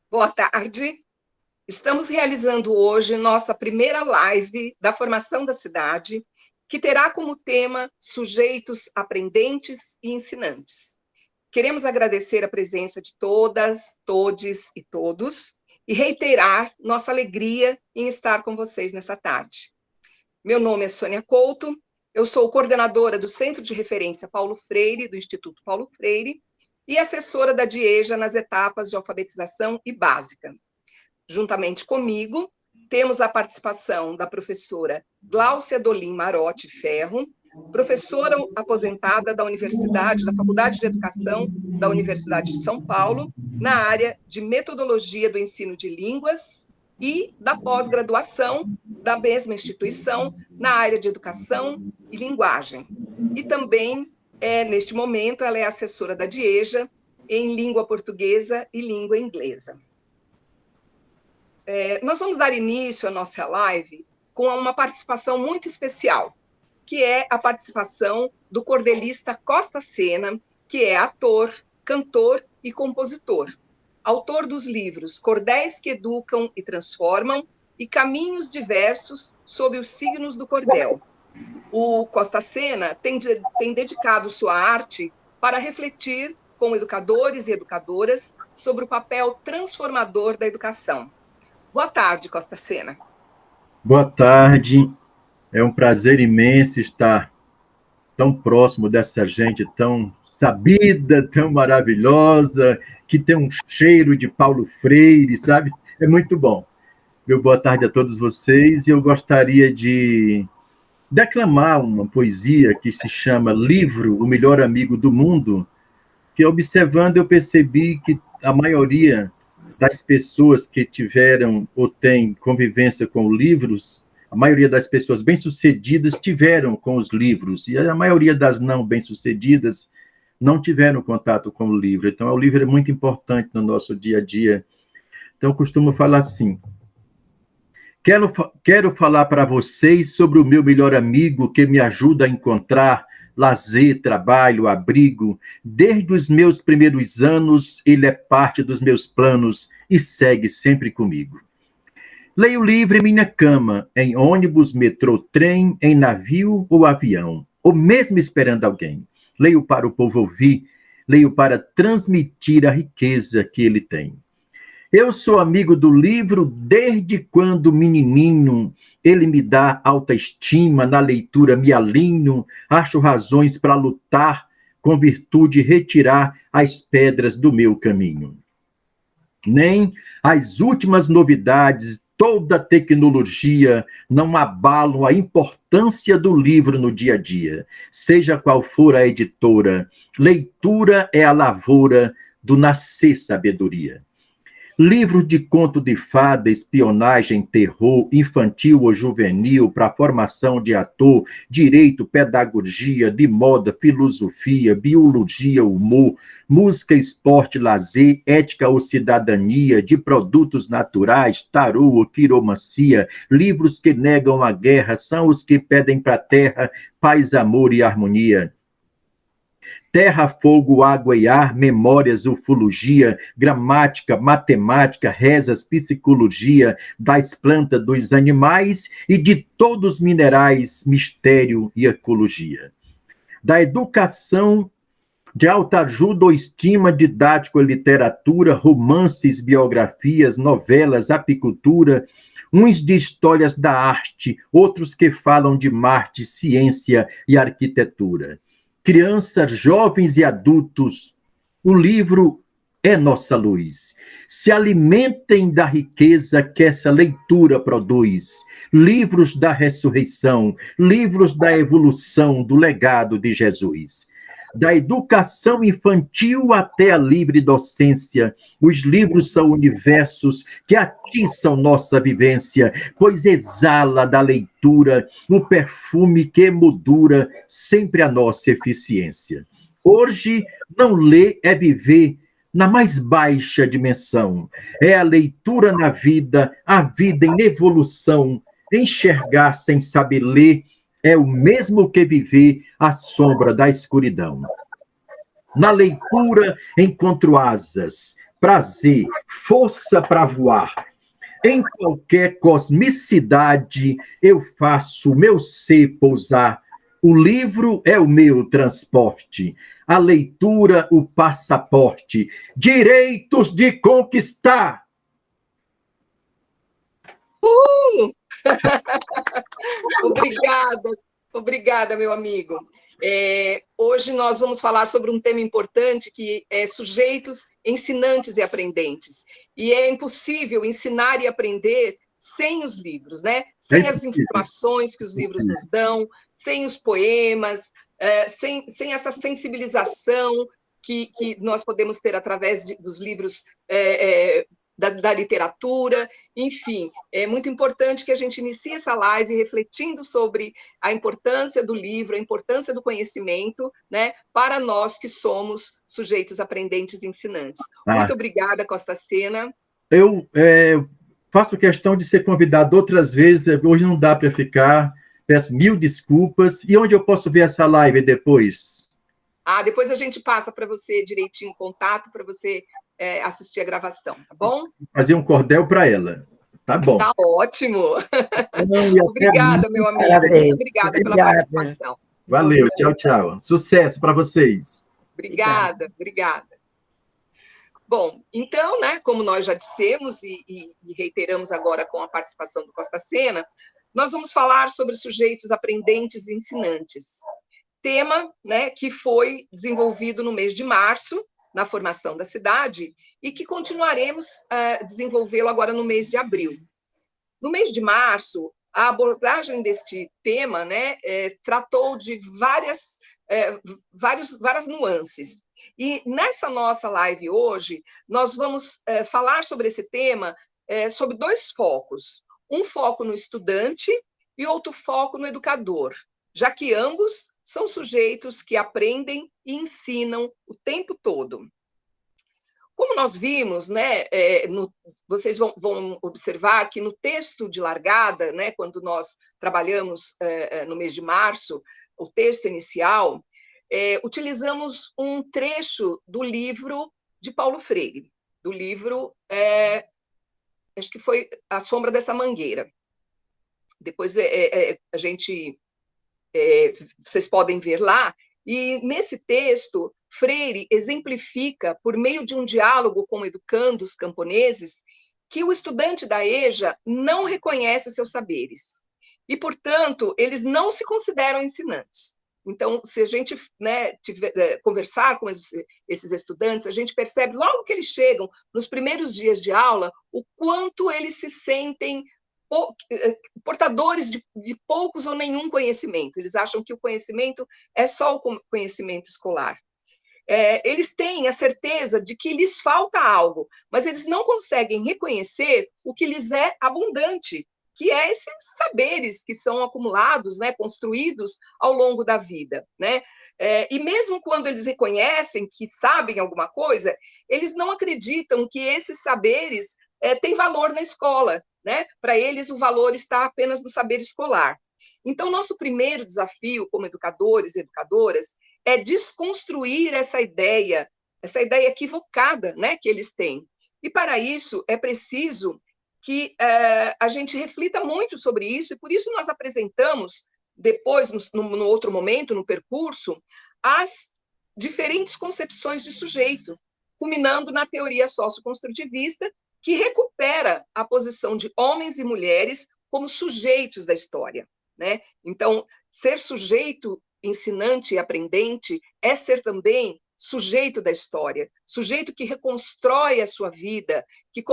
Boa tarde. Estamos realizando hoje nossa primeira live da formação da cidade, que terá como tema sujeitos aprendentes e ensinantes. Queremos agradecer a presença de todas, todes e todos e reiterar nossa alegria em estar com vocês nessa tarde. Meu nome é Sônia Couto, eu sou coordenadora do Centro de Referência Paulo Freire, do Instituto Paulo Freire, e assessora da DIEJA nas etapas de alfabetização e básica. Juntamente comigo, temos a participação da professora Gláucia Dolim Marotti Ferro, professora aposentada da Faculdade de Educação da Universidade de São Paulo, na área de metodologia do ensino de línguas e da pós-graduação da mesma instituição na área de educação e linguagem. E também, neste momento, ela é assessora da DIEJA em língua portuguesa e língua inglesa. Nós vamos dar início à nossa live com uma participação muito especial, que é a participação do cordelista Costa Sena, que é ator, cantor e compositor, autor dos livros Cordéis que Educam e Transformam e Caminhos Diversos sob os Signos do Cordel. O Costa Sena tem dedicado sua arte para refletir com educadores e educadoras sobre o papel transformador da educação. Boa tarde, Costa Sena. Boa tarde. É um prazer imenso estar tão próximo dessa gente tão sabida, tão maravilhosa, que tem um cheiro de Paulo Freire, sabe? É muito bom. Meu boa tarde a todos vocês. Eu gostaria de declamar uma poesia que se chama Livro, o Melhor Amigo do Mundo, que observando eu percebi que a maioria das pessoas que tiveram ou têm convivência com livros, a maioria das pessoas bem-sucedidas tiveram com os livros, e a maioria das não bem-sucedidas não tiveram contato com o livro. Então, o livro é muito importante no nosso dia a dia. Então, eu costumo falar assim: quero falar para vocês sobre o meu melhor amigo que me ajuda a encontrar lazer, trabalho, abrigo. Desde os meus primeiros anos, ele é parte dos meus planos e segue sempre comigo. Leio livre em minha cama, em ônibus, metrô, trem, em navio ou avião, ou mesmo esperando alguém. Leio para o povo ouvir, leio para transmitir a riqueza que ele tem. Eu sou amigo do livro desde quando menininho. Ele me dá autoestima, na leitura me alinho, acho razões para lutar, com virtude retirar as pedras do meu caminho. Nem as últimas novidades, toda a tecnologia não abalam a importância do livro no dia a dia. Seja qual for a editora, leitura é a lavoura do nascer sabedoria. Livros de conto de fada, espionagem, terror, infantil ou juvenil, para formação de ator, direito, pedagogia, de moda, filosofia, biologia, humor, música, esporte, lazer, ética ou cidadania, de produtos naturais, tarô ou quiromancia, livros que negam a guerra, são os que pedem para a terra paz, amor e harmonia. Terra, fogo, água e ar, memórias, ufologia, gramática, matemática, rezas, psicologia, das plantas, dos animais e de todos os minerais, mistério e ecologia. Da educação, de alta ajuda ou estima, didático, literatura, romances, biografias, novelas, apicultura, uns de histórias da arte, outros que falam de Marte, ciência e arquitetura. Crianças, jovens e adultos, o livro é nossa luz. Se alimentem da riqueza que essa leitura produz. Livros da ressurreição, livros da evolução do legado de Jesus. Da educação infantil até a livre docência, os livros são universos que atiçam nossa vivência, pois exala da leitura o perfume que emoldura sempre a nossa eficiência. Hoje, não ler é viver na mais baixa dimensão. É a leitura na vida, a vida em evolução. Enxergar sem saber ler é o mesmo que viver à sombra da escuridão. Na leitura encontro asas, prazer, força para voar. Em qualquer cosmicidade, eu faço o meu ser pousar. O livro é o meu transporte, a leitura, o passaporte, direitos de conquistar. Obrigada, obrigada, meu amigo. Hoje nós vamos falar sobre um tema importante que é sujeitos, ensinantes e aprendentes. E é impossível ensinar e aprender sem os livros, né? Sem as informações que os livros nos dão, sem os poemas, sem essa sensibilização que nós podemos ter através dos livros da literatura. Enfim, é muito importante que a gente inicie essa live refletindo sobre a importância do livro, a importância do conhecimento, né, para nós que somos sujeitos aprendentes e ensinantes. Muito obrigada, Costa Sena. Eu faço questão de ser convidado outras vezes, hoje não dá para ficar, peço mil desculpas. E onde eu posso ver essa live depois? Depois a gente passa para você direitinho o contato, para você assistir a gravação, tá bom? Fazer um cordel para ela. Tá bom. Tá ótimo. Obrigada, meu amigo. Muito obrigada pela participação. Valeu, tchau, tchau. Sucesso para vocês. Obrigada, obrigada. Bom, então, né, como nós já dissemos e reiteramos agora com a participação do Costa Sena, nós vamos falar sobre sujeitos aprendentes e ensinantes. Tema, né, que foi desenvolvido no mês de março, na formação da cidade, e que continuaremos a desenvolvê-lo agora no mês de abril. No mês de março, a abordagem deste tema, né, tratou de várias nuances. E nessa nossa live hoje, nós vamos falar sobre esse tema sob dois focos. Um foco no estudante e outro foco no educador, já que ambos são sujeitos que aprendem e ensinam o tempo todo. Como nós vimos, né, vocês vão observar que no texto de largada, né, quando nós trabalhamos no mês de março, o texto inicial, utilizamos um trecho do livro de Paulo Freire, do livro, acho que foi A Sombra dessa Mangueira. Depois a gente, vocês podem ver lá, e nesse texto, Freire exemplifica, por meio de um diálogo com educandos camponeses, que o estudante da EJA não reconhece seus saberes e, portanto, eles não se consideram ensinantes. Então, se a gente, né, conversar com esses estudantes, a gente percebe, logo que eles chegam, nos primeiros dias de aula, o quanto eles se sentem portadores de poucos ou nenhum conhecimento. Eles acham que o conhecimento é só o conhecimento escolar. Eles têm a certeza de que lhes falta algo, mas eles não conseguem reconhecer o que lhes é abundante, que é esses saberes que são acumulados, né, construídos ao longo da vida, né? E mesmo quando eles reconhecem que sabem alguma coisa, eles não acreditam que esses saberes têm valor na escola, né? Para eles, o valor está apenas no saber escolar. Então, nosso primeiro desafio como educadores e educadoras é desconstruir essa ideia equivocada, né, que eles têm. E, para isso, é preciso que a gente reflita muito sobre isso, e por isso nós apresentamos, depois, no outro momento, no percurso, as diferentes concepções de sujeito, culminando na teoria socioconstrutivista, que recupera a posição de homens e mulheres como sujeitos da história, né? Então, ser sujeito, ensinante e aprendente é ser também sujeito da história, sujeito que reconstrói a sua vida, que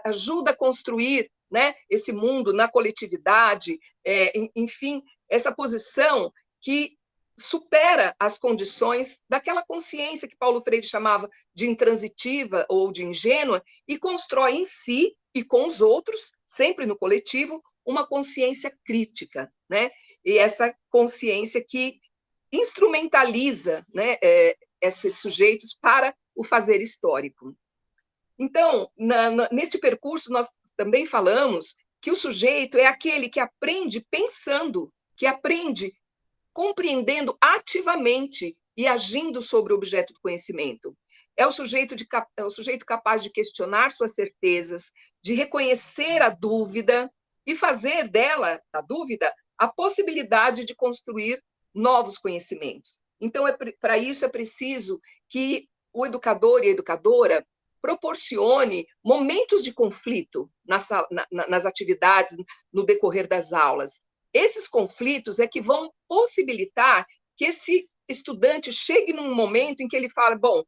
ajuda a construir, né, esse mundo na coletividade, enfim, essa posição que supera as condições daquela consciência que Paulo Freire chamava de intransitiva ou de ingênua e constrói em si e com os outros, sempre no coletivo, uma consciência crítica, né? E essa consciência que instrumentaliza, né, esses sujeitos para o fazer histórico. Então, neste percurso, nós também falamos que o sujeito é aquele que aprende pensando, que aprende compreendendo ativamente e agindo sobre o objeto do conhecimento. é o sujeito capaz de questionar suas certezas, de reconhecer a dúvida e fazer dela, a dúvida, a possibilidade de construir novos conhecimentos. Então, para isso é preciso que o educador e a educadora proporcione momentos de conflito nas atividades, no decorrer das aulas. Esses conflitos é que vão possibilitar que esse estudante chegue num momento em que ele fala, bom,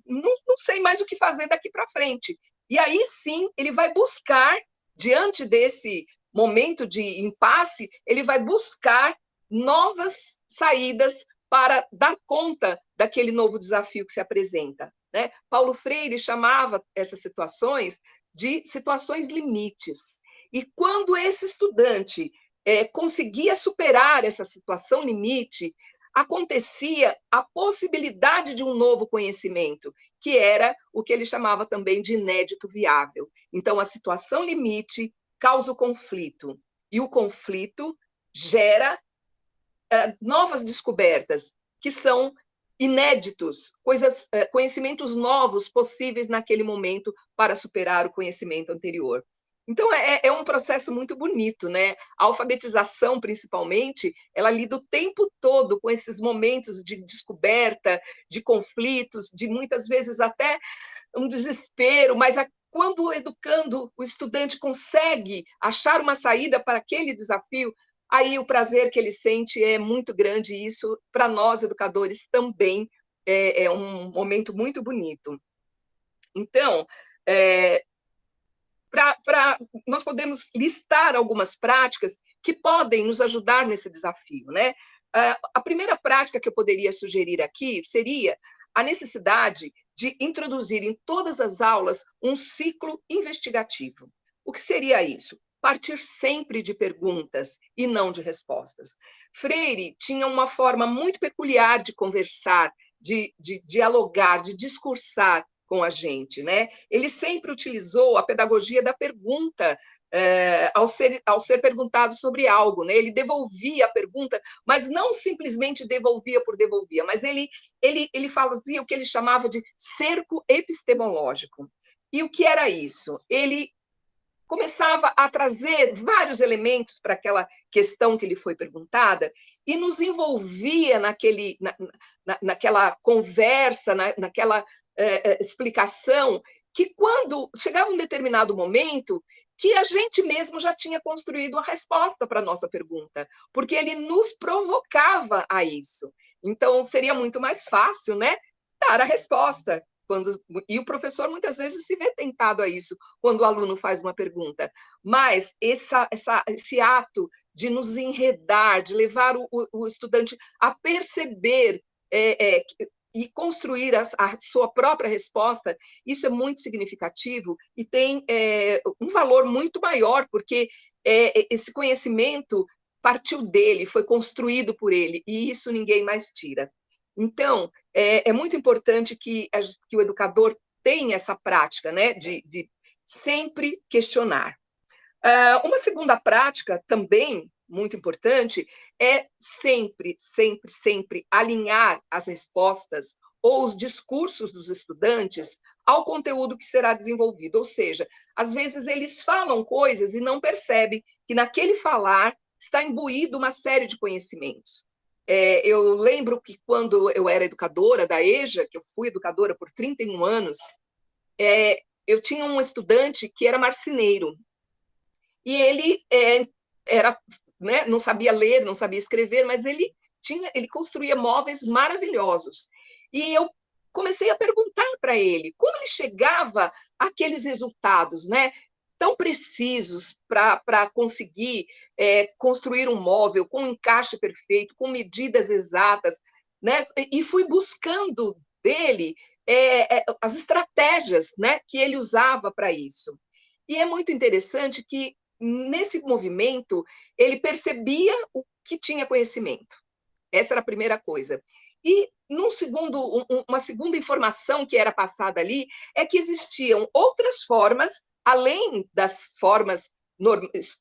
não sei mais o que fazer daqui para frente. E aí sim ele vai buscar, diante desse momento de impasse, ele vai buscar novas saídas para dar conta daquele novo desafio que se apresenta, né? Paulo Freire chamava essas situações de situações limites. E quando esse estudante conseguia superar essa situação limite, acontecia a possibilidade de um novo conhecimento, que era o que ele chamava também de inédito viável. Então, a situação limite causa o conflito, e o conflito gera novas descobertas, que são inéditos, conhecimentos novos possíveis naquele momento para superar o conhecimento anterior. Então, é um processo muito bonito, né? A alfabetização, principalmente, ela lida o tempo todo com esses momentos de descoberta, de conflitos, de muitas vezes até um desespero, mas quando o educando, o estudante consegue achar uma saída para aquele desafio, aí o prazer que ele sente é muito grande, e isso, para nós, educadores, também é um momento muito bonito. Então, nós podemos listar algumas práticas que podem nos ajudar nesse desafio, né? A primeira prática que eu poderia sugerir aqui seria a necessidade de introduzir em todas as aulas um ciclo investigativo. O que seria isso? Partir sempre de perguntas e não de respostas. Freire tinha uma forma muito peculiar de conversar, de dialogar, de discursar com a gente, né? Ele sempre utilizou a pedagogia da pergunta ao ser perguntado sobre algo, né? Ele devolvia a pergunta, mas não simplesmente devolvia por devolvia, mas ele fazia o que ele chamava de cerco epistemológico. E o que era isso? Ele começava a trazer vários elementos para aquela questão que lhe foi perguntada e nos envolvia naquela conversa, naquela explicação, que quando chegava um determinado momento, que a gente mesmo já tinha construído a resposta para a nossa pergunta, porque ele nos provocava a isso. Então, seria muito mais fácil, né, dar a resposta. E o professor muitas vezes se vê tentado a isso quando o aluno faz uma pergunta, mas esse ato de nos enredar, de levar o estudante a perceber e construir a sua própria resposta, isso é muito significativo e tem um valor muito maior, porque esse conhecimento partiu dele, foi construído por ele, e isso ninguém mais tira. Então, é muito importante que o educador tenha essa prática, né, de sempre questionar. Uma segunda prática, também muito importante, é sempre, sempre, sempre alinhar as respostas ou os discursos dos estudantes ao conteúdo que será desenvolvido. Ou seja, às vezes eles falam coisas e não percebem que naquele falar está imbuído uma série de conhecimentos. Eu lembro que quando eu era educadora da EJA, que eu fui educadora por 31 anos, eu tinha um estudante que era marceneiro, e ele era, né, não sabia ler, não sabia escrever, mas ele construía móveis maravilhosos. E eu comecei a perguntar para ele como ele chegava àqueles resultados, né, tão precisos para conseguir construir um móvel com um encaixe perfeito, com medidas exatas, né? E fui buscando dele as estratégias, né, que ele usava para isso. E é muito interessante que, nesse movimento, ele percebia o que tinha conhecimento. Essa era a primeira coisa. E uma segunda informação que era passada ali é que existiam outras formas, além das formas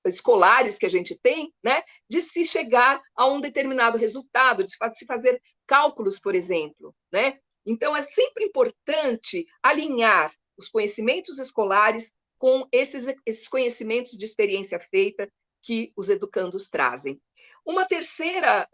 escolares que a gente tem, né, de se chegar a um determinado resultado, de se fazer cálculos, por exemplo, né? Então, é sempre importante alinhar os conhecimentos escolares com esses conhecimentos de experiência feita que os educandos trazem. Uma terceira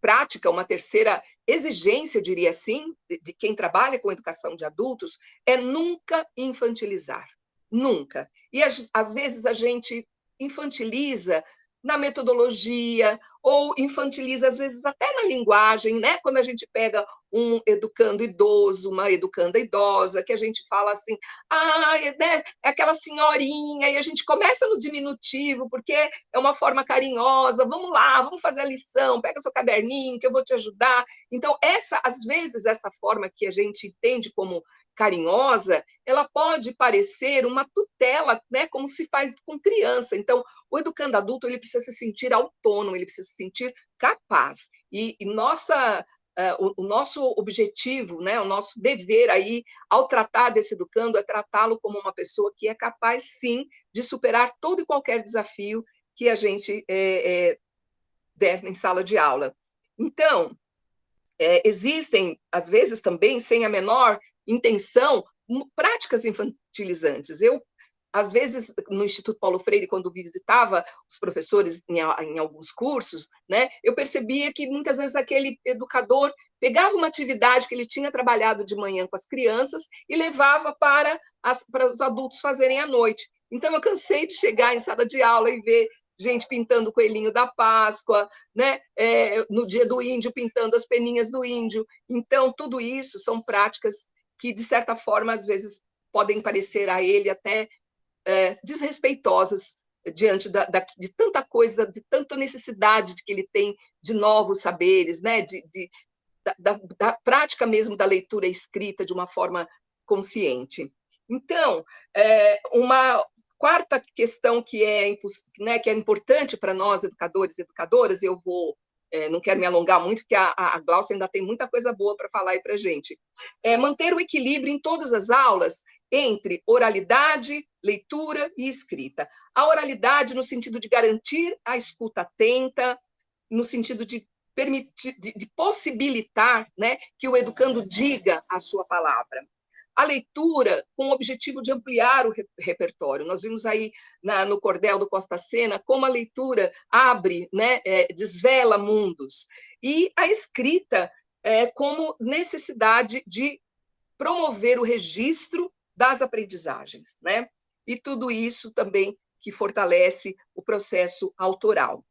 prática, uma terceira exigência, eu diria assim, de quem trabalha com educação de adultos, é nunca infantilizar. Nunca. E às vezes a gente infantiliza na metodologia, ou infantiliza, às vezes, até na linguagem, né? Quando a gente pega um educando idoso, uma educanda idosa, que a gente fala assim, né? É aquela senhorinha, e a gente começa no diminutivo, porque é uma forma carinhosa, vamos lá, vamos fazer a lição, pega seu caderninho, que eu vou te ajudar. Então, às vezes, essa forma que a gente entende como carinhosa, ela pode parecer uma tutela, né, como se faz com criança. Então, o educando adulto ele precisa se sentir autônomo, ele precisa se sentir capaz. E o nosso objetivo, né, o nosso dever aí, ao tratar desse educando, é tratá-lo como uma pessoa que é capaz, sim, de superar todo e qualquer desafio que a gente der em sala de aula. Então, existem, às vezes também, sem a menor intenção, práticas infantilizantes. Às vezes, no Instituto Paulo Freire, quando visitava os professores em alguns cursos, né, eu percebia que muitas vezes aquele educador pegava uma atividade que ele tinha trabalhado de manhã com as crianças e levava para os adultos fazerem à noite. Então, eu cansei de chegar em sala de aula e ver gente pintando o coelhinho da Páscoa, né? No dia do índio, pintando as peninhas do índio. Então, tudo isso são práticas que, de certa forma, às vezes podem parecer a ele até desrespeitosas diante de tanta coisa, de tanta necessidade que ele tem de novos saberes, né? Da prática mesmo da leitura escrita de uma forma consciente. Então, uma quarta questão né, que é importante para nós, educadores e educadoras, eu não quero me alongar muito, porque a Glaucia ainda tem muita coisa boa para falar aí para a gente, manter o equilíbrio em todas as aulas entre oralidade, leitura e escrita. A oralidade no sentido de garantir a escuta atenta, no sentido de permitir, de possibilitar, né, que o educando diga a sua palavra. A leitura com o objetivo de ampliar o repertório. Nós vimos aí no Cordel do Costa Sena como a leitura abre, né, desvela mundos. E a escrita como necessidade de promover o registro das aprendizagens, né? E tudo isso também que fortalece o processo autoral.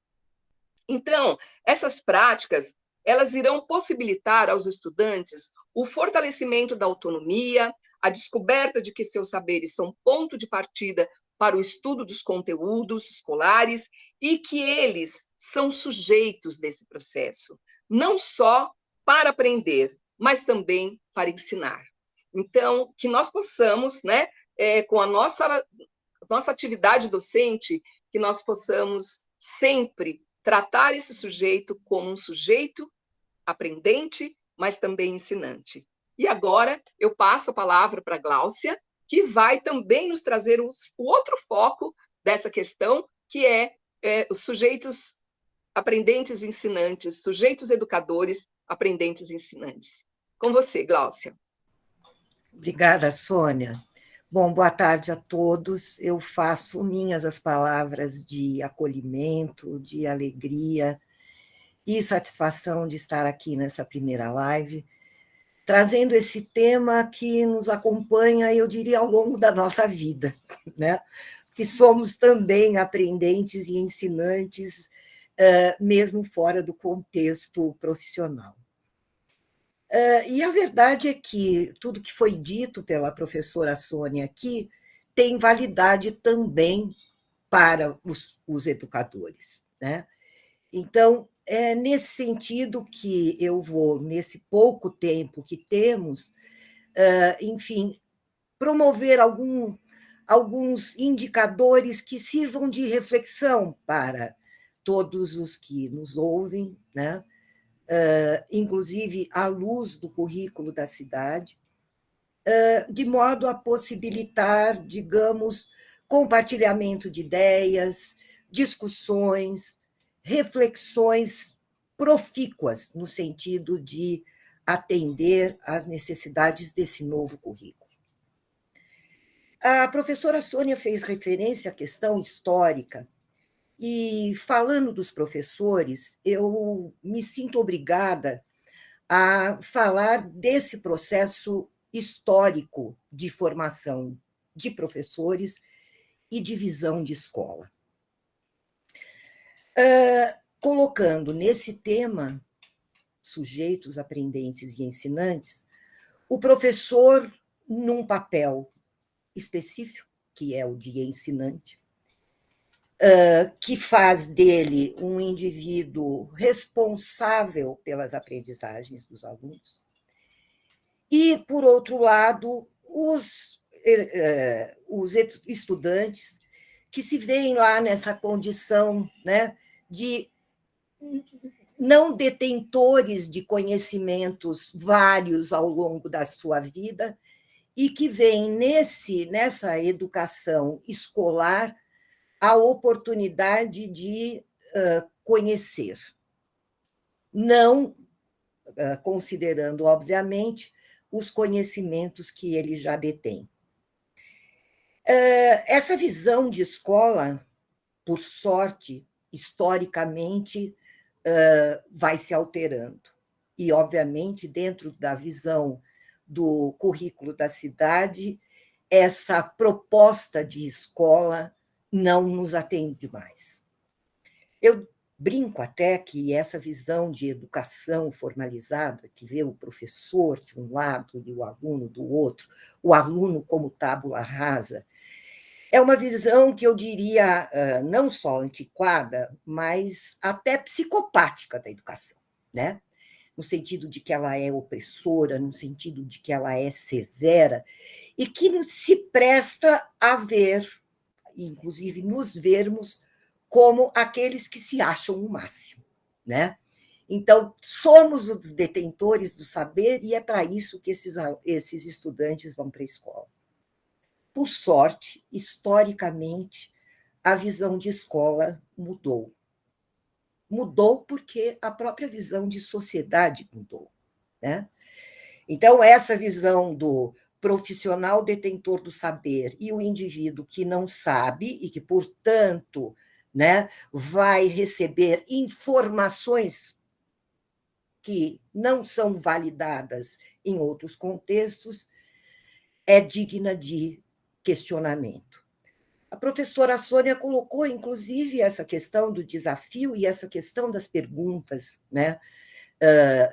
Então, essas práticas, elas irão possibilitar aos estudantes o fortalecimento da autonomia, a descoberta de que seus saberes são ponto de partida para o estudo dos conteúdos escolares e que eles são sujeitos desse processo, não só para aprender, mas também para ensinar. Então, que nós possamos, né, com a nossa atividade docente, que nós possamos sempre tratar esse sujeito como um sujeito aprendente, mas também ensinante. E agora eu passo a palavra para a Gláucia, que vai também nos trazer o outro foco dessa questão, que os sujeitos aprendentes e ensinantes, sujeitos educadores, aprendentes e ensinantes. Com você, Gláucia. Obrigada, Sônia. Bom, boa tarde a todos. Eu faço minhas as palavras de acolhimento, de alegria e satisfação de estar aqui nessa primeira live, trazendo esse tema que nos acompanha, eu diria, ao longo da nossa vida, né? Que somos também aprendentes e ensinantes, mesmo fora do contexto profissional. E a verdade é que tudo que foi dito pela professora Sônia aqui tem validade também para os educadores, né? Então, é nesse sentido que eu vou, nesse pouco tempo que temos, enfim, promover alguns indicadores que sirvam de reflexão para todos os que nos ouvem, né? Inclusive à luz do currículo da cidade, de modo a possibilitar, digamos, compartilhamento de ideias, discussões, reflexões profícuas, no sentido de atender às necessidades desse novo currículo. A professora Sônia fez referência à questão histórica, e, falando dos professores, eu me sinto obrigada a falar desse processo histórico de formação de professores e de visão de escola. Colocando nesse tema, sujeitos, aprendentes e ensinantes, o professor num papel específico, que é o de ensinante, que faz dele um indivíduo responsável pelas aprendizagens dos alunos. E, por outro lado, os estudantes que se veem lá nessa condição, né, de não detentores de conhecimentos vários ao longo da sua vida e que veem nessa educação escolar a oportunidade de conhecer, não considerando, obviamente, os conhecimentos que ele já detém. Essa visão de escola, por sorte, historicamente, vai se alterando. E, obviamente, dentro da visão do currículo da cidade, essa proposta de escola não nos atende mais. Eu brinco até que essa visão de educação formalizada, que vê o professor de um lado e o aluno do outro, o aluno como tábula rasa, é uma visão que eu diria não só antiquada, mas até psicopática da educação, né? No sentido de que ela é opressora, no sentido de que ela é severa, e que se presta a ver, inclusive nos vermos, como aqueles que se acham o máximo, né? Então, somos os detentores do saber e é para isso que esses estudantes vão para a escola. Por sorte, historicamente, a visão de escola mudou. Mudou porque a própria visão de sociedade mudou, né? Então, essa visão do profissional detentor do saber e o indivíduo que não sabe e que, portanto, né, vai receber informações que não são validadas em outros contextos, é digna de questionamento. A professora Sônia colocou, inclusive, essa questão do desafio e essa questão das perguntas, né,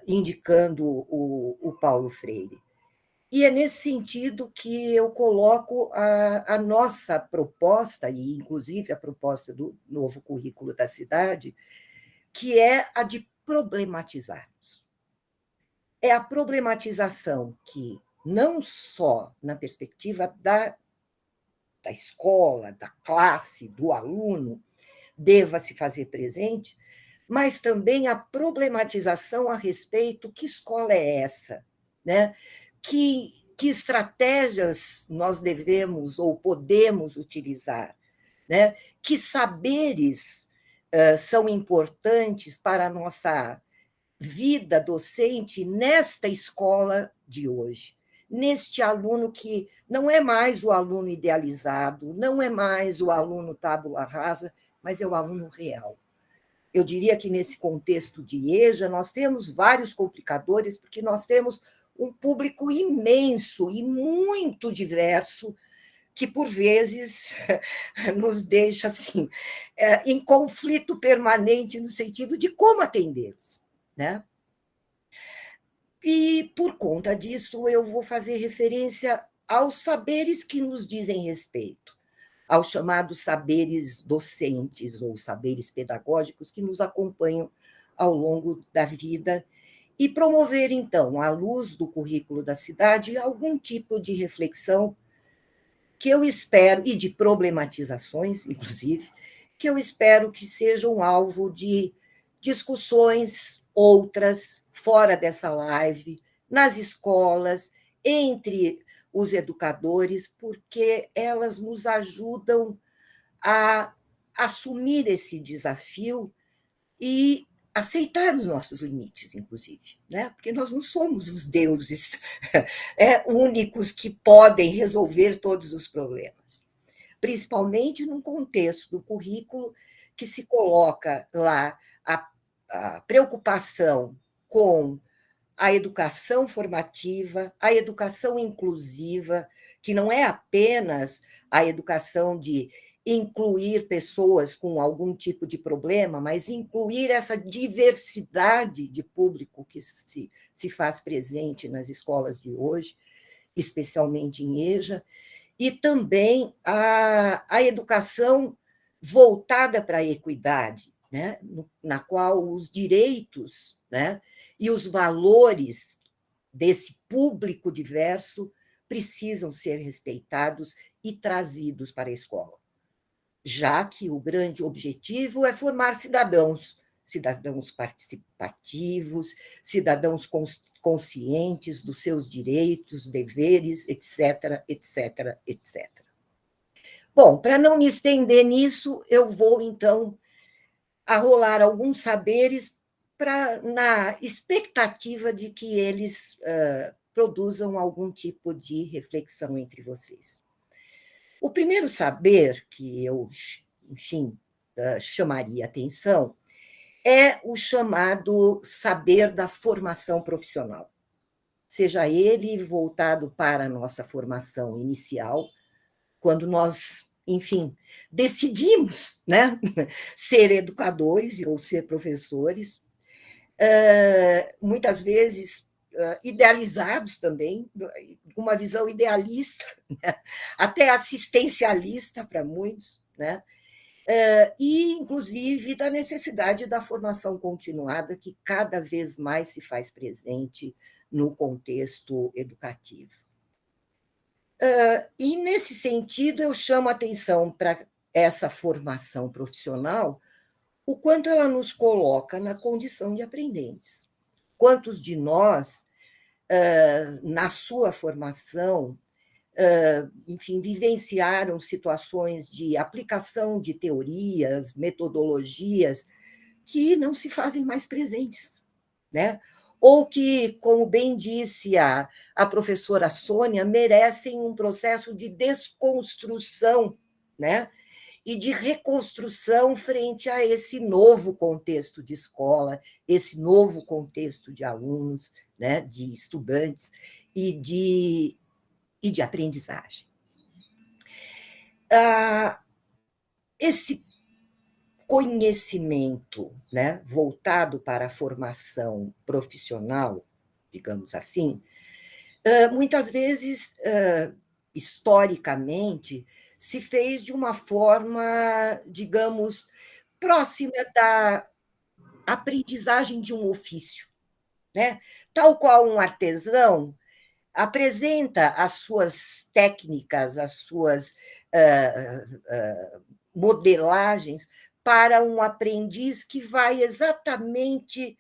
indicando o Paulo Freire. E é nesse sentido que eu coloco a nossa proposta, e inclusive a proposta do novo currículo da cidade, que é a de problematizarmos. É a problematização que, não só na perspectiva da escola, da classe, do aluno, deva se fazer presente, mas também a problematização a respeito que escola é essa, né? Que estratégias nós devemos ou podemos utilizar, né? Que saberes são importantes para a nossa vida docente nesta escola de hoje, neste aluno que não é mais o aluno idealizado, não é mais o aluno tábula rasa, mas é o aluno real. Eu diria que nesse contexto de EJA nós temos vários complicadores, porque nós temos um público imenso e muito diverso, que, por vezes, nos deixa assim, em conflito permanente no sentido de como atendê-los, né? E, por conta disso, eu vou fazer referência aos saberes que nos dizem respeito, aos chamados saberes docentes ou saberes pedagógicos que nos acompanham ao longo da vida e promover, então, à luz do currículo da cidade, algum tipo de reflexão que eu espero, e de problematizações, inclusive, que eu espero que sejam alvo de discussões outras, fora dessa live, nas escolas, entre os educadores, porque elas nos ajudam a assumir esse desafio e aceitar os nossos limites, inclusive, né? Porque nós não somos os deuses únicos que podem resolver todos os problemas, principalmente num contexto do currículo que se coloca lá a preocupação com a educação formativa, a educação inclusiva, que não é apenas a educação de incluir pessoas com algum tipo de problema, mas incluir essa diversidade de público que se faz presente nas escolas de hoje, especialmente em EJA, e também a educação voltada para a equidade, né? Na qual os direitos, né, e os valores desse público diverso precisam ser respeitados e trazidos para a escola, já que o grande objetivo é formar cidadãos, cidadãos participativos, cidadãos conscientes dos seus direitos, deveres, etc., etc., etc. Bom, para não me estender nisso, eu vou, então, arrolar alguns saberes na expectativa de que eles produzam algum tipo de reflexão entre vocês. O primeiro saber que eu, enfim, chamaria atenção é o chamado saber da formação profissional, seja ele voltado para a nossa formação inicial, quando nós, enfim, decidimos, né, ser educadores ou ser professores, muitas vezes idealizados também, uma visão idealista, né, até assistencialista para muitos, né, e, inclusive, da necessidade da formação continuada, que cada vez mais se faz presente no contexto educativo. E, nesse sentido, eu chamo a atenção para essa formação profissional, o quanto ela nos coloca na condição de aprendentes. Quantos de nós, na sua formação, enfim, vivenciaram situações de aplicação de teorias, metodologias que não se fazem mais presentes, né? Ou que, como bem disse a professora Sônia, merecem um processo de desconstrução, né? E de reconstrução frente a esse novo contexto de escola, esse novo contexto de alunos, né? De estudantes e de aprendizagem. Esse conhecimento, né, voltado para a formação profissional, digamos assim, muitas vezes, historicamente, se fez de uma forma, digamos, próxima da aprendizagem de um ofício, né? Tal qual um artesão apresenta as suas técnicas, as suas modelagens para um aprendiz que vai exatamente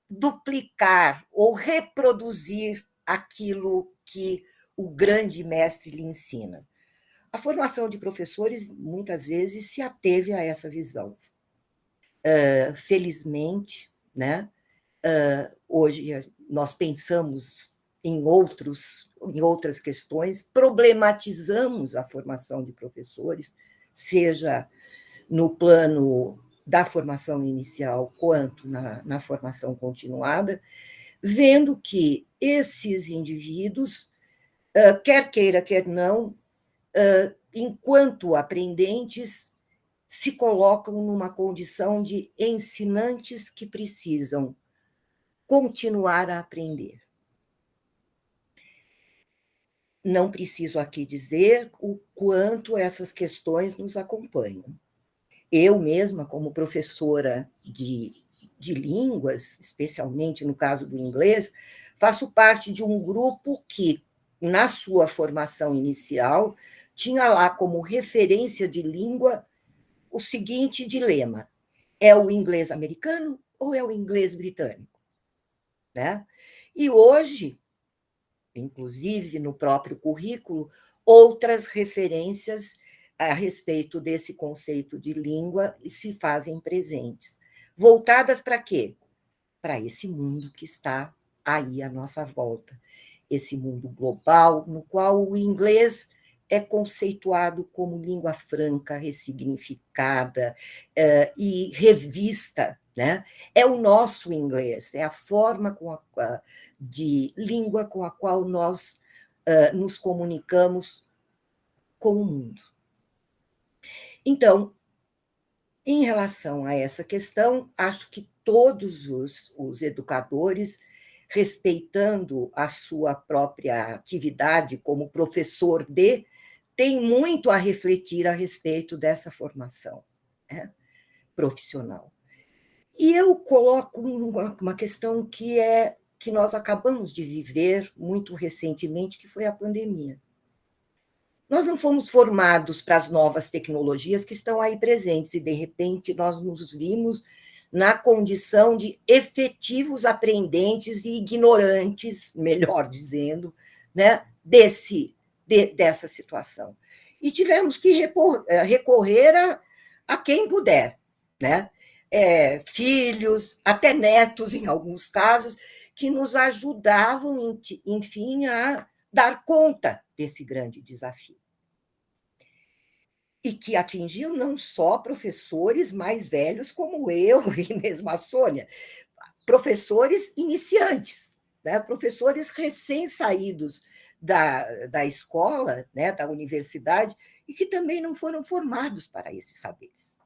duplicar ou reproduzir aquilo que o grande mestre lhe ensina. A formação de professores, muitas vezes, se ateve a essa visão. Felizmente, né? Hoje nós pensamos em outras questões, problematizamos a formação de professores, seja no plano da formação inicial quanto na formação continuada, vendo que esses indivíduos, quer queira, quer não, enquanto aprendentes, se colocam numa condição de ensinantes que precisam continuar a aprender. Não preciso aqui dizer o quanto essas questões nos acompanham. Eu mesma, como professora de línguas, especialmente no caso do inglês, faço parte de um grupo que, na sua formação inicial, tinha lá como referência de língua o seguinte dilema: é o inglês americano ou é o inglês britânico? Né? E hoje, inclusive no próprio currículo, outras referências a respeito desse conceito de língua se fazem presentes. voltadas para quê? Para esse mundo que está aí à nossa volta, esse mundo global, no qual o inglês é conceituado como língua franca, ressignificada e revista, né? É o nosso inglês, é a forma de língua com a qual nós nos comunicamos com o mundo. Então, em relação a essa questão, acho que todos os educadores, respeitando a sua própria atividade como professor têm muito a refletir a respeito dessa formação, né, profissional. E eu coloco uma questão que nós acabamos de viver muito recentemente, que foi a pandemia. Nós não fomos formados para as novas tecnologias que estão aí presentes, e, de repente, nós nos vimos na condição de efetivos aprendentes e ignorantes, melhor dizendo, né, dessa situação. E tivemos que recorrer a quem puder, né? Filhos, até netos, em alguns casos, que nos ajudavam, enfim, a dar conta desse grande desafio. E que atingiu não só professores mais velhos como eu e mesmo a Sônia, professores iniciantes, né? Professores recém-saídos da escola, né? Da universidade, e que também não foram formados para esses saberes.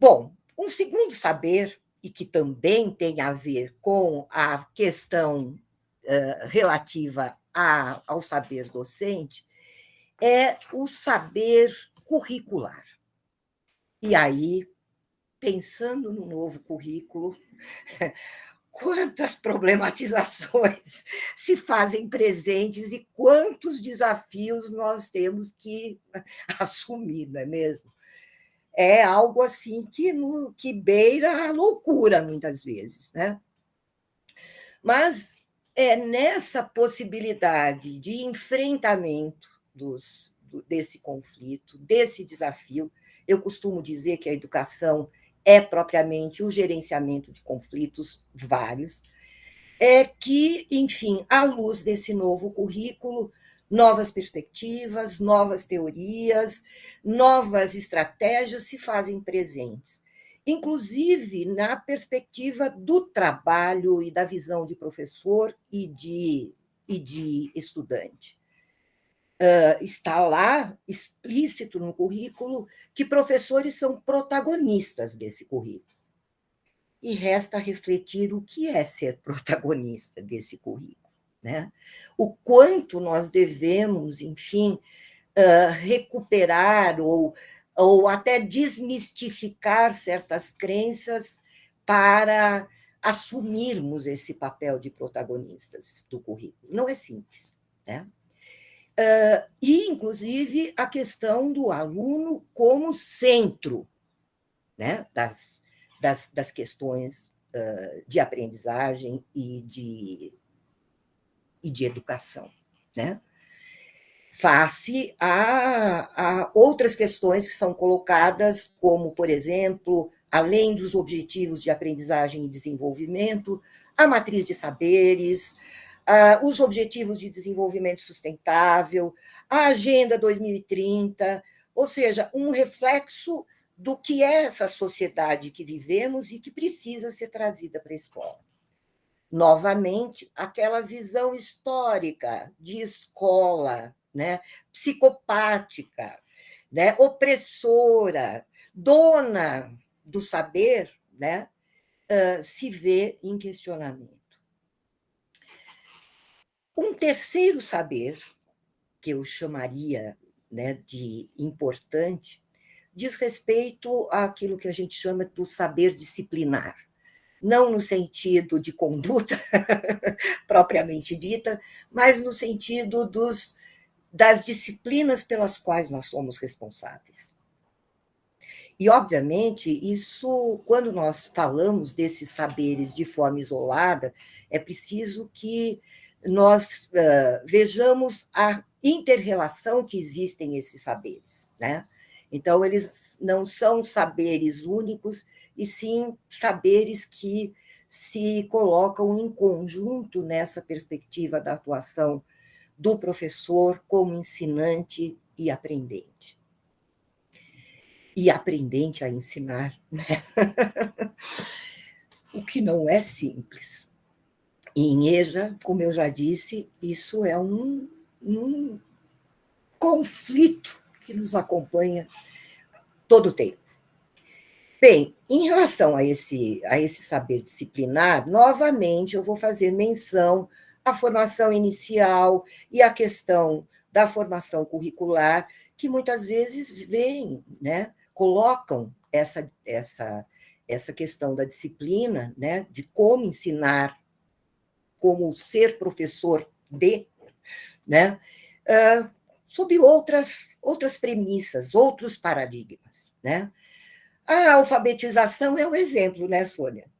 Bom, um segundo saber, e que também tem a ver com a questão relativa ao saber docente, é o saber curricular. E aí, pensando no novo currículo, quantas problematizações se fazem presentes e quantos desafios nós temos que assumir, não é mesmo? É algo assim que beira a loucura, muitas vezes, né? Mas é nessa possibilidade de enfrentamento desse conflito, desse desafio, eu costumo dizer que a educação é propriamente o gerenciamento de conflitos vários, é que, enfim, à luz desse novo currículo, novas perspectivas, novas teorias, novas estratégias se fazem presentes, inclusive na perspectiva do trabalho e da visão de professor e de estudante. Está lá explícito no currículo que professores são protagonistas desse currículo. E resta refletir o que é ser protagonista desse currículo, né? O quanto nós devemos, enfim, recuperar ou até desmistificar certas crenças para assumirmos esse papel de protagonistas do currículo. Não é simples, né? E, inclusive, a questão do aluno como centro, né, das questões de aprendizagem e de educação, né? Face a outras questões que são colocadas, como, por exemplo, além dos objetivos de aprendizagem e desenvolvimento, a matriz de saberes, os objetivos de desenvolvimento sustentável, a Agenda 2030, ou seja, um reflexo do que é essa sociedade que vivemos e que precisa ser trazida para a escola. Novamente, aquela visão histórica de escola, né, psicopática, né, opressora, dona do saber, né, se vê em questionamento. Um terceiro saber, que eu chamaria, né, de importante, diz respeito àquilo que a gente chama do saber disciplinar. Não no sentido de conduta propriamente dita, mas no sentido das disciplinas pelas quais nós somos responsáveis. E, obviamente, isso, quando nós falamos desses saberes de forma isolada, é preciso que nós vejamos a inter-relação que existem esses saberes, né? Então, eles não são saberes únicos e sim saberes que se colocam em conjunto nessa perspectiva da atuação do professor como ensinante e aprendente. E aprendente a ensinar, né? O que não é simples. E em EJA, como eu já disse, isso é um conflito que nos acompanha todo o tempo. Bem, em relação a esse saber disciplinar, novamente eu vou fazer menção à formação inicial e à questão da formação curricular, que muitas vezes vêm, né, colocam essa questão da disciplina, né, de como ensinar, como ser professor de, né, sob outras premissas, outros paradigmas, né? A alfabetização é um exemplo, né, Sônia?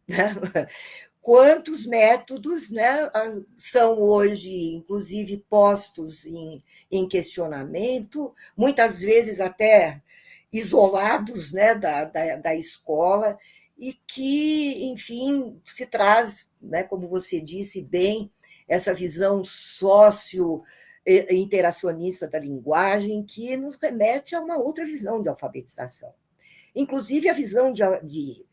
Quantos métodos, né, são hoje, inclusive, postos em questionamento, muitas vezes até isolados, né, da escola, e que, enfim, se traz, né, como você disse bem, essa visão socio-interacionista da linguagem, que nos remete a uma outra visão de alfabetização. Inclusive a visão de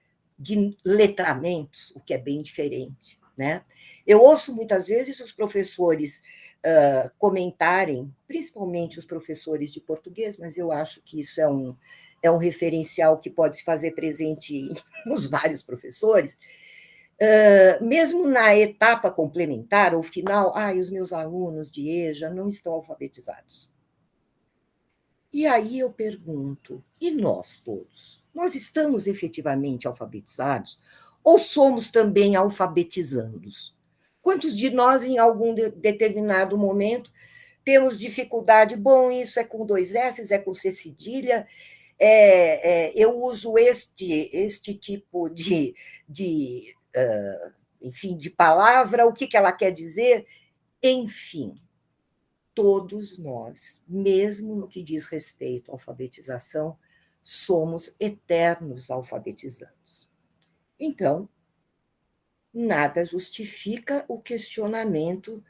letramentos, o que é bem diferente, né? Eu ouço muitas vezes os professores comentarem, principalmente os professores de português, mas eu acho que isso é um referencial que pode se fazer presente nos vários professores, mesmo na etapa complementar ou final, os meus alunos de EJA não estão alfabetizados. E aí eu pergunto, e nós todos? Nós estamos efetivamente alfabetizados ou somos também alfabetizandos? Quantos de nós, em algum determinado momento, temos dificuldade? Bom, isso é com 2 S, é com C cedilha, eu uso este tipo enfim, de palavra, o que ela quer dizer? Enfim, todos nós, mesmo no que diz respeito à alfabetização, somos eternos alfabetizandos. Então, nada justifica o questionamento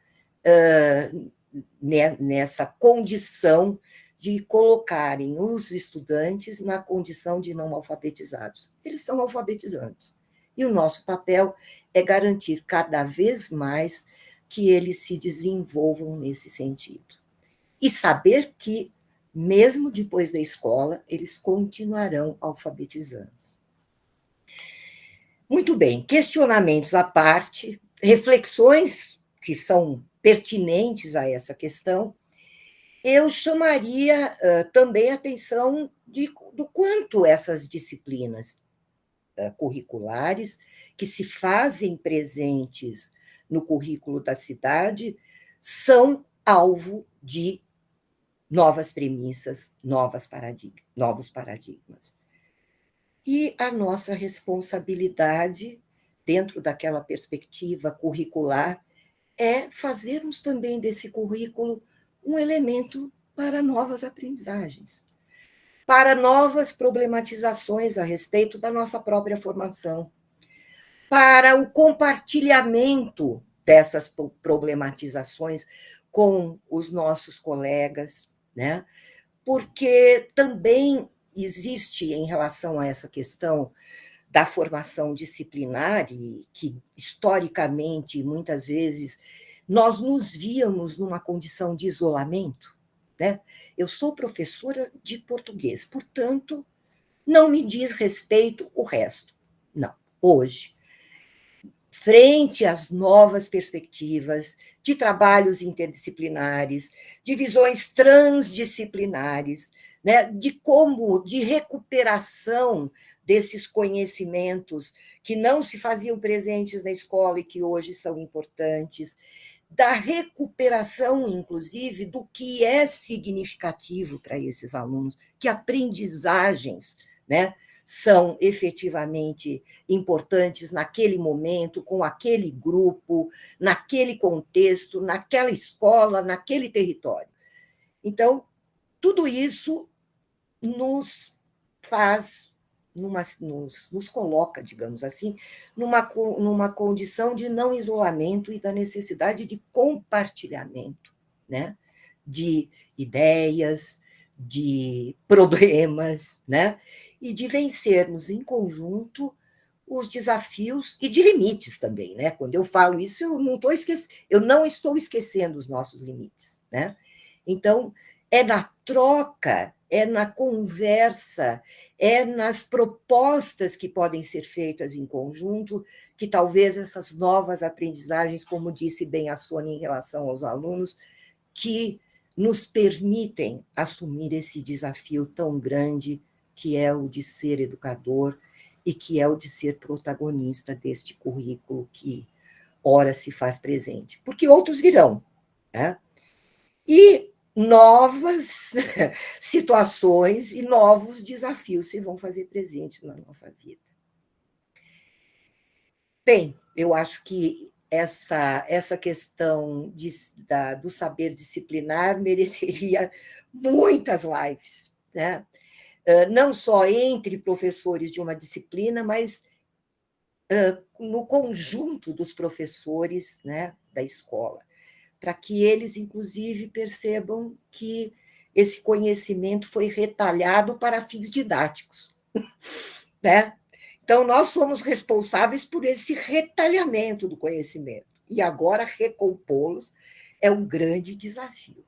nessa condição de colocarem os estudantes na condição de não alfabetizados. Eles são alfabetizantes. E o nosso papel é garantir cada vez mais que eles se desenvolvam nesse sentido. E saber que, mesmo depois da escola, eles continuarão alfabetizando. Muito bem, questionamentos à parte, reflexões que são pertinentes a essa questão, eu chamaria também a atenção do quanto essas disciplinas curriculares que se fazem presentes no currículo da cidade são alvo de novas premissas, novos paradigmas. E a nossa responsabilidade, dentro daquela perspectiva curricular, é fazermos também desse currículo um elemento para novas aprendizagens, para novas problematizações a respeito da nossa própria formação, para o compartilhamento dessas problematizações com os nossos colegas, né? Porque também existe, em relação a essa questão da formação disciplinar, e que, historicamente, muitas vezes, nós nos víamos numa condição de isolamento, né? Eu sou professora de português, portanto, não me diz respeito o resto. Não, hoje, frente às novas perspectivas de trabalhos interdisciplinares, de visões transdisciplinares, né, de recuperação desses conhecimentos que não se faziam presentes na escola e que hoje são importantes, da recuperação, inclusive, do que é significativo para esses alunos, que aprendizagens, né, são efetivamente importantes naquele momento, com aquele grupo, naquele contexto, naquela escola, naquele território. Então, tudo isso nos faz nos coloca, digamos assim, numa condição de não isolamento e da necessidade de compartilhamento, né? De ideias, de problemas, né? E de vencermos em conjunto os desafios e de limites também, né? Quando eu falo isso, eu não estou esquecendo os nossos limites, né? Então, é na troca, é na conversa, é nas propostas que podem ser feitas em conjunto que talvez essas novas aprendizagens, como disse bem a Sônia em relação aos alunos, que nos permitem assumir esse desafio tão grande que é o de ser educador e que é o de ser protagonista deste currículo que ora se faz presente. Porque outros virão, né? E novas situações e novos desafios se vão fazer presentes na nossa vida. Bem, eu acho que essa questão do saber disciplinar mereceria muitas lives, né? Não só entre professores de uma disciplina, mas no conjunto dos professores, né, da escola, para que eles, inclusive, percebam que esse conhecimento foi retalhado para fins didáticos, né? Então, nós somos responsáveis por esse retalhamento do conhecimento, e agora recompô-los é um grande desafio.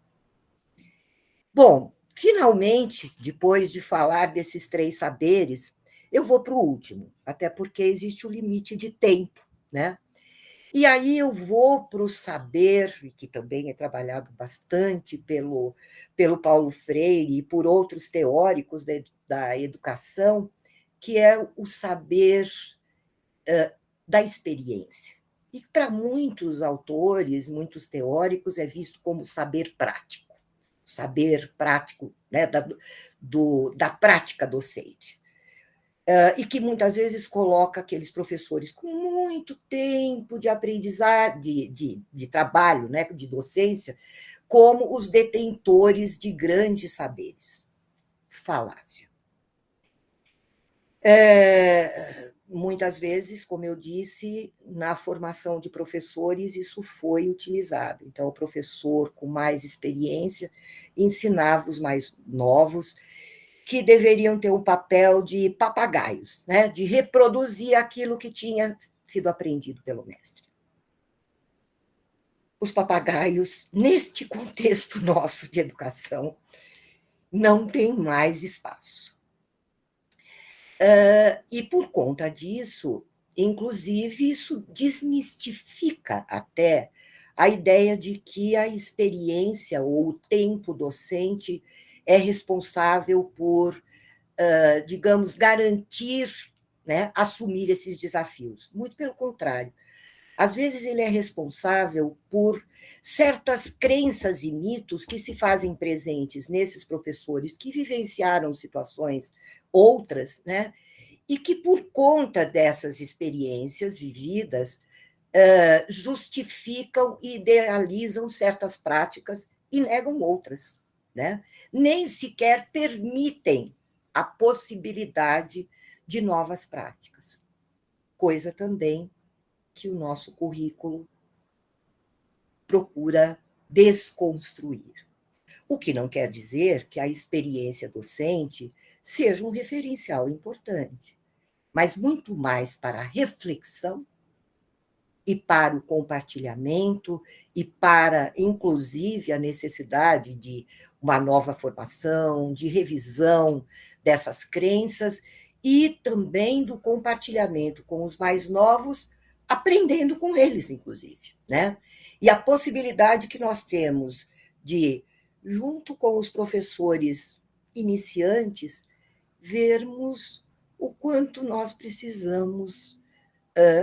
Bom, finalmente, depois de falar desses 3 saberes, eu vou para o último, até porque existe o limite de tempo, né? E aí eu vou para o saber, que também é trabalhado bastante pelo Paulo Freire e por outros teóricos da educação, que é o saber da experiência. E para muitos autores, muitos teóricos, é visto como saber prático, né, da prática docente. E que muitas vezes coloca aqueles professores com muito tempo de aprendizagem, de trabalho, né, de docência, como os detentores de grandes saberes. Falácia. Muitas vezes, como eu disse, na formação de professores, isso foi utilizado. Então, o professor com mais experiência ensinava os mais novos, que deveriam ter um papel de papagaios, né? De reproduzir aquilo que tinha sido aprendido pelo mestre. Os papagaios, neste contexto nosso de educação, não têm mais espaço. E, por conta disso, inclusive, isso desmistifica até a ideia de que a experiência ou o tempo docente é responsável por, digamos, garantir, né, assumir esses desafios. Muito pelo contrário. Às vezes ele é responsável por certas crenças e mitos que se fazem presentes nesses professores que vivenciaram situações outras, né, e que, por conta dessas experiências vividas, justificam e idealizam certas práticas e negam outras, né? Nem sequer permitem a possibilidade de novas práticas. Coisa também que o nosso currículo procura desconstruir. O que não quer dizer que a experiência docente seja um referencial importante, mas muito mais para a reflexão e para o compartilhamento e para, inclusive, a necessidade de uma nova formação, de revisão dessas crenças e também do compartilhamento com os mais novos, aprendendo com eles, inclusive, né? E a possibilidade que nós temos de, junto com os professores iniciantes, vermos o quanto nós precisamos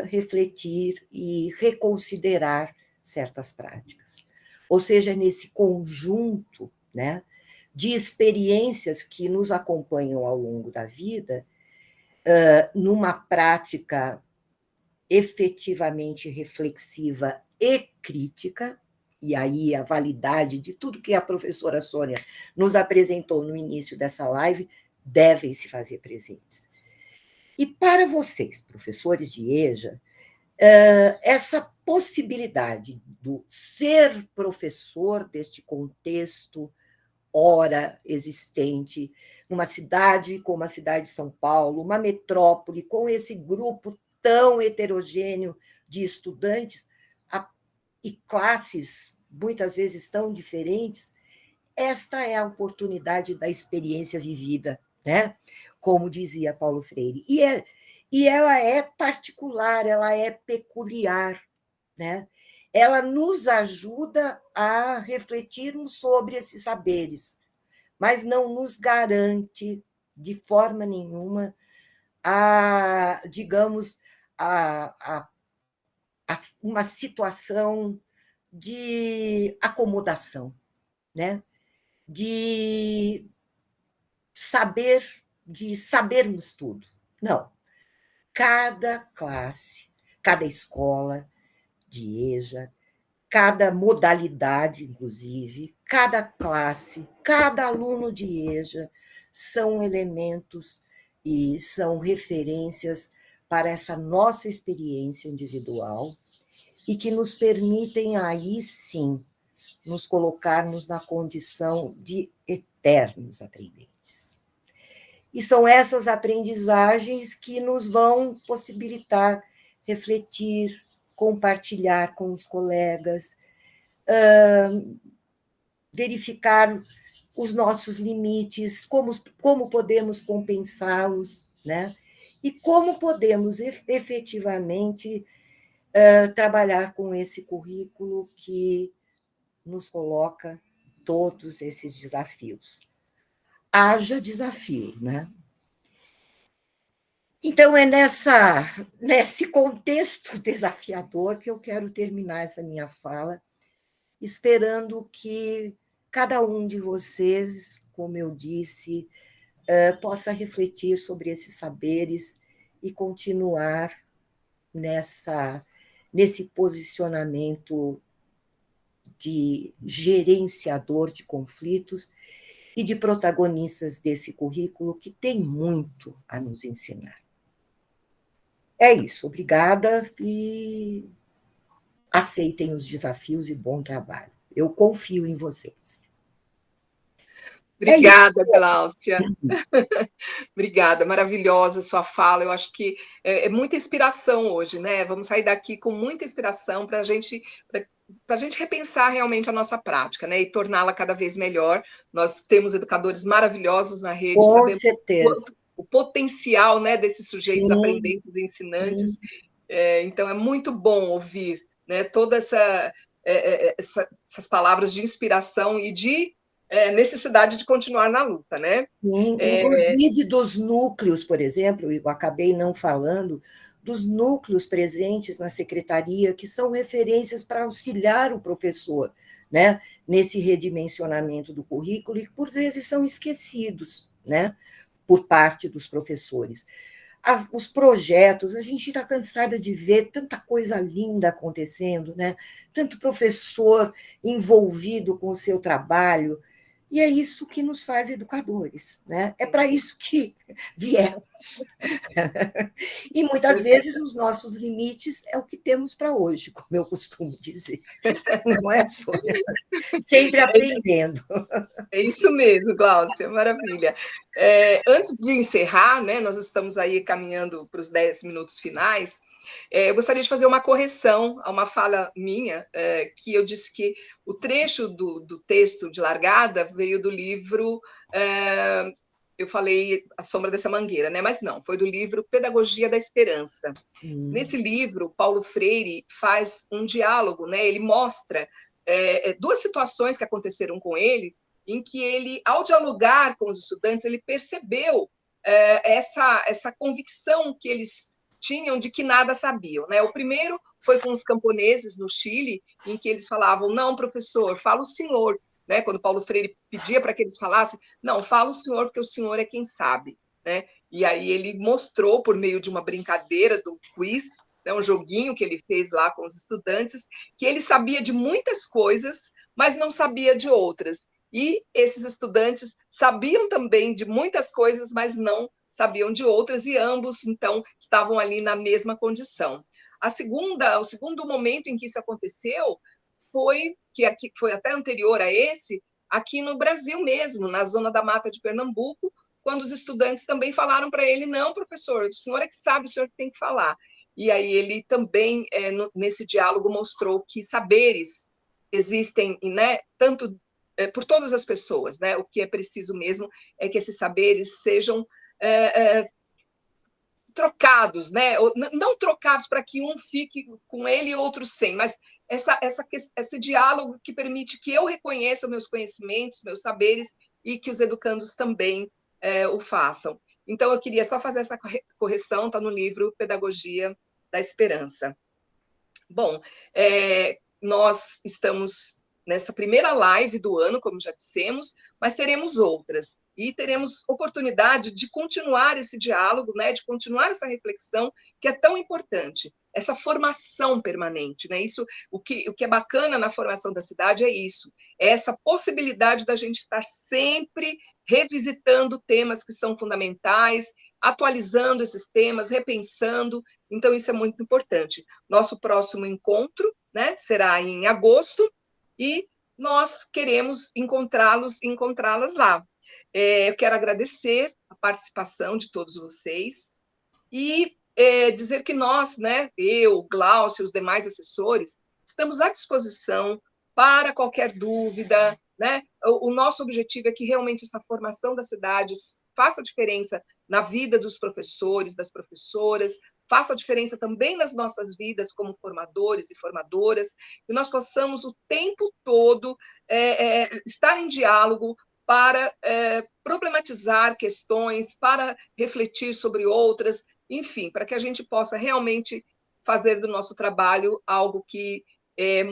refletir e reconsiderar certas práticas. Ou seja, nesse conjunto, né, de experiências que nos acompanham ao longo da vida, numa prática efetivamente reflexiva e crítica, e aí a validade de tudo que a professora Sônia nos apresentou no início dessa live devem se fazer presentes. E para vocês, professores de EJA, essa possibilidade do ser professor deste contexto ora existente, numa cidade como a cidade de São Paulo, uma metrópole, com esse grupo tão heterogêneo de estudantes e classes muitas vezes tão diferentes, esta é a oportunidade da experiência vivida, né? Como dizia Paulo Freire. E ela é particular, ela é peculiar, né? Ela nos ajuda a refletirmos sobre esses saberes, mas não nos garante de forma nenhuma digamos, uma situação de acomodação, né? de de sabermos tudo. Não. Cada classe, cada escola de EJA, cada modalidade, inclusive, cada classe, cada aluno de EJA são elementos e são referências para essa nossa experiência individual e que nos permitem, aí sim, nos colocarmos na condição de eternos aprendentes. E são essas aprendizagens que nos vão possibilitar refletir, compartilhar com os colegas, verificar os nossos limites, como podemos compensá-los, né? E como podemos efetivamente trabalhar com esse currículo que nos coloca todos esses desafios. Haja desafio, né? Então, é nesse contexto desafiador que eu quero terminar essa minha fala, esperando que cada um de vocês, como eu disse, possa refletir sobre esses saberes e continuar nesse posicionamento de gerenciador de conflitos e de protagonistas desse currículo que tem muito a nos ensinar. É isso, obrigada e aceitem os desafios e bom trabalho. Eu confio em vocês. Obrigada, Gláucia. Obrigada, maravilhosa sua fala. Eu acho que é muita inspiração hoje, né? Vamos sair daqui com muita inspiração para a gente repensar realmente a nossa prática, né? E torná-la cada vez melhor. Nós temos educadores maravilhosos na rede, com sabemos certeza. O potencial, né, desses sujeitos aprendentes e ensinantes. Então, é muito bom ouvir, né, todas essas palavras de inspiração e de necessidade de continuar na luta, né? Inclusive dos núcleos, por exemplo, eu acabei não falando, dos núcleos presentes na secretaria, que são referências para auxiliar o professor, né, nesse redimensionamento do currículo, e por vezes são esquecidos, né, por parte dos professores. Os projetos, a gente está cansada de ver tanta coisa linda acontecendo, né? Tanto professor envolvido com o seu trabalho, e é isso que nos faz educadores, né? É para isso que viemos. E muitas vezes os nossos limites é o que temos para hoje, como eu costumo dizer. Não é, Sônia? Sempre aprendendo. É isso mesmo, Gláucia, maravilha. Antes de encerrar, né, nós estamos aí caminhando para os 10 minutos finais, eu gostaria de fazer uma correção a uma fala minha, que eu disse que o trecho do texto de largada veio do livro, eu falei A Sombra dessa Mangueira, né? Mas não, foi do livro Pedagogia da Esperança. Nesse livro, Paulo Freire faz um diálogo, né? Ele mostra duas situações que aconteceram com ele, em que ele, ao dialogar com os estudantes, ele percebeu essa convicção que eles tinham de que nada sabiam, né? O primeiro foi com os camponeses no Chile, em que eles falavam: não, professor, fala o senhor, né? Quando Paulo Freire pedia para que eles falassem: não, fala o senhor, porque o senhor é quem sabe, né? E aí ele mostrou, por meio de uma brincadeira do quiz, né, um joguinho que ele fez lá com os estudantes, que ele sabia de muitas coisas, mas não sabia de outras. E esses estudantes sabiam também de muitas coisas, mas não sabiam de outras, e ambos, então, estavam ali na mesma condição. O segundo momento em que isso aconteceu foi, que aqui foi até anterior a esse, aqui no Brasil mesmo, na zona da Mata de Pernambuco, quando os estudantes também falaram para ele: não, professor, o senhor é que sabe, o senhor que tem que falar. E aí ele também, nesse diálogo, mostrou que saberes existem, né, tanto por todas as pessoas, né? O que é preciso mesmo é que esses saberes sejam trocados, né? Não trocados para que um fique com ele e outro sem, mas esse diálogo que permite que eu reconheça meus conhecimentos, meus saberes, e que os educandos também o façam. Então, eu queria só fazer essa correção, está no livro Pedagogia da Esperança. Bom, nós estamos nessa primeira live do ano, como já dissemos, mas teremos outras. E teremos oportunidade de continuar esse diálogo, né, de continuar essa reflexão, que é tão importante, essa formação permanente. Né? Isso, o que é bacana na formação da cidade é isso, é essa possibilidade da gente estar sempre revisitando temas que são fundamentais, atualizando esses temas, repensando. Então, isso é muito importante. Nosso próximo encontro, né, será em agosto, e nós queremos encontrá-los e encontrá-las lá. Eu quero agradecer a participação de todos vocês e dizer que nós, né, eu, Glaucio, os demais assessores, estamos à disposição para qualquer dúvida. Né? O nosso objetivo é que realmente essa formação da cidade faça diferença na vida dos professores, das professoras, faça a diferença também nas nossas vidas como formadores e formadoras, e nós possamos o tempo todo estar em diálogo para problematizar questões, para refletir sobre outras, enfim, para que a gente possa realmente fazer do nosso trabalho algo que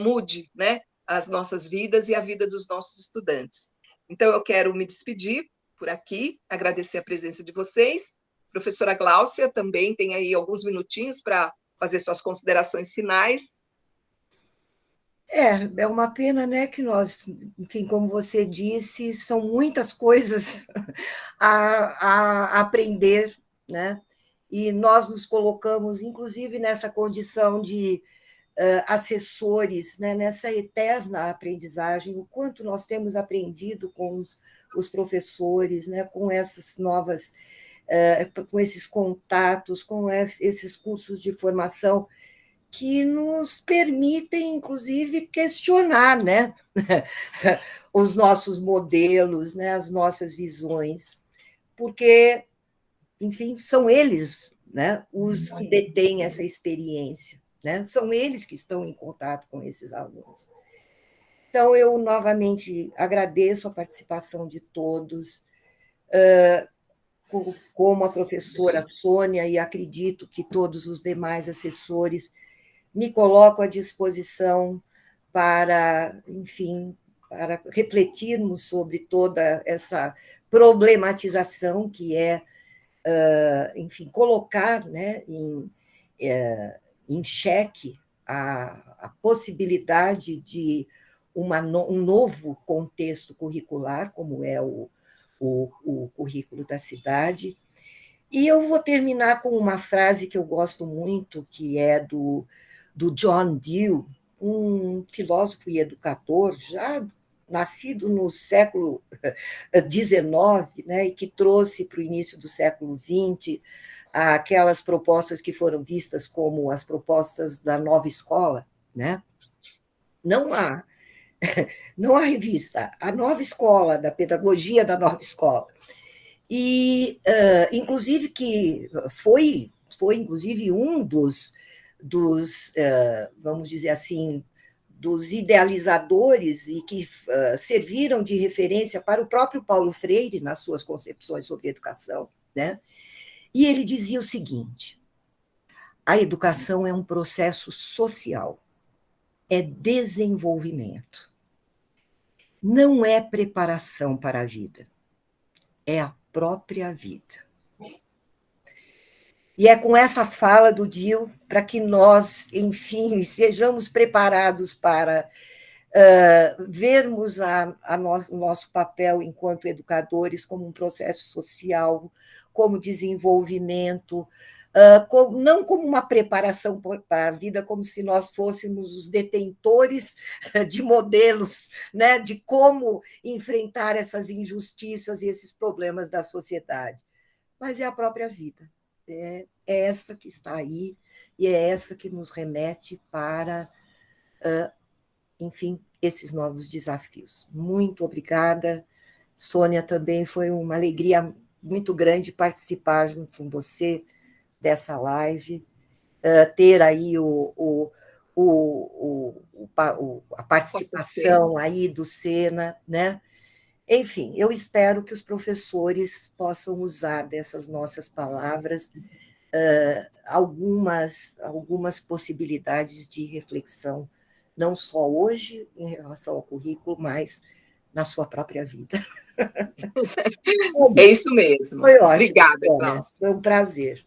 mude, né, as nossas vidas e a vida dos nossos estudantes. Então, eu quero me despedir por aqui, agradecer a presença de vocês. Professora Gláucia também tem aí alguns minutinhos para fazer suas considerações finais. É uma pena, né, que nós, enfim, como você disse, são muitas coisas a aprender, né? E nós nos colocamos, inclusive, nessa condição de assessores, né, nessa eterna aprendizagem, o quanto nós temos aprendido com os professores, né, com essas novas, com esses contatos, com esses cursos de formação que nos permitem, inclusive, questionar, né, os nossos modelos, né, as nossas visões, porque, enfim, são eles, né, os que detêm essa experiência. Né? São eles que estão em contato com esses alunos. Então, eu novamente agradeço a participação de todos, como a professora Sônia, e acredito que todos os demais assessores me coloco à disposição para, enfim, para refletirmos sobre toda essa problematização que é, enfim, colocar, né, em xeque a possibilidade de um novo contexto curricular, como é o currículo da cidade. E eu vou terminar com uma frase que eu gosto muito, que é do John Dewey, um filósofo e educador já nascido no século XIX, né, e que trouxe para o início do século XX aquelas propostas que foram vistas como as propostas da nova escola, né? Não a revista, a nova escola, da pedagogia da nova escola. E, inclusive, que foi inclusive, um dos vamos dizer assim, dos idealizadores e que serviram de referência para o próprio Paulo Freire nas suas concepções sobre educação, né? E ele dizia o seguinte: a educação é um processo social, é desenvolvimento, não é preparação para a vida, é a própria vida. E é com essa fala do Dil para que nós, enfim, sejamos preparados para vermos o nosso papel enquanto educadores como um processo social, como desenvolvimento, não como uma preparação para a vida, como se nós fôssemos os detentores de modelos, né, de como enfrentar essas injustiças e esses problemas da sociedade. Mas é a própria vida. É essa que está aí e é essa que nos remete para, enfim, esses novos desafios. Muito obrigada, Sônia, também foi uma alegria muito grande participar junto com você dessa live, ter aí a participação aí do Sena, né? Enfim, eu espero que os professores possam usar dessas nossas palavras algumas possibilidades de reflexão, não só hoje em relação ao currículo, mas na sua própria vida. É isso mesmo. Foi ótimo. Obrigada, Cláudia. Foi um prazer.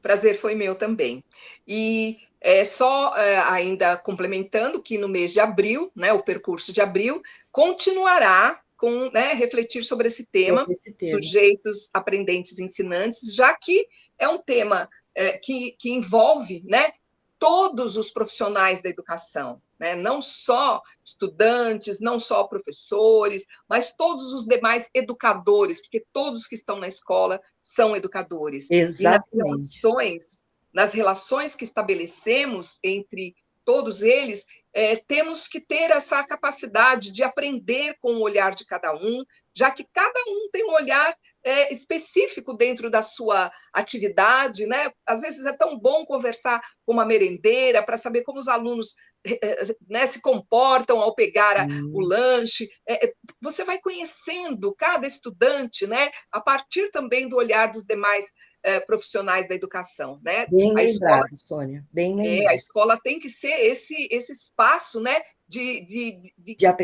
Prazer foi meu também. E só ainda complementando que no mês de abril, né, o percurso de abril, continuará com refletir sobre esse tema, sujeitos, aprendentes, ensinantes, já que é um tema que envolve, né, todos os profissionais da educação, né? Não só estudantes, não só professores, mas todos os demais educadores, porque todos que estão na escola são educadores. Exatamente. E nas relações que estabelecemos entre todos eles, temos que ter essa capacidade de aprender com o olhar de cada um, já que cada um tem um olhar específico dentro da sua atividade, né? Às vezes é tão bom conversar com uma merendeira para saber como os alunos se comportam ao pegar o lanche. Você vai conhecendo cada estudante, né? A partir também do olhar dos demais profissionais da educação, né? Bem lembrado, Sônia, bem lembrado. A escola tem que ser esse espaço, né? De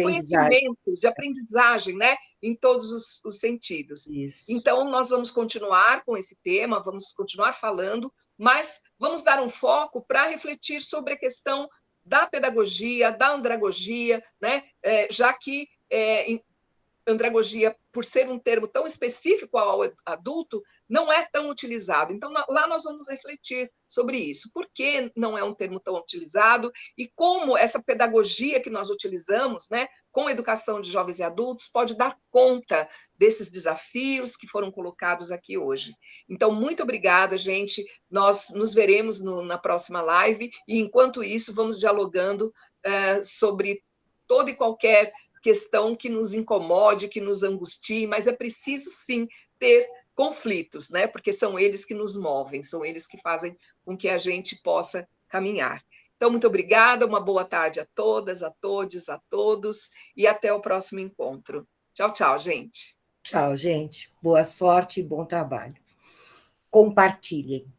conhecimento, de aprendizagem, né? Em todos os sentidos. Isso. Então, nós vamos continuar com esse tema, vamos continuar falando, mas vamos dar um foco para refletir sobre a questão da pedagogia, da andragogia, né? Já que andragogia, por ser um termo tão específico ao adulto, não é tão utilizado. Então, lá nós vamos refletir sobre isso. Por que não é um termo tão utilizado e como essa pedagogia que nós utilizamos, né, com a educação de jovens e adultos, pode dar conta desses desafios que foram colocados aqui hoje. Então, muito obrigada, gente. Nós nos veremos na próxima live e, enquanto isso, vamos dialogando sobre toda e qualquer questão que nos incomode, que nos angustie, mas é preciso, sim, ter conflitos, né? Porque são eles que nos movem, são eles que fazem com que a gente possa caminhar. Então, muito obrigada, uma boa tarde a todas, a todos, a todos, e até o próximo encontro. Tchau, tchau, gente. Tchau, gente. Boa sorte e bom trabalho. Compartilhem.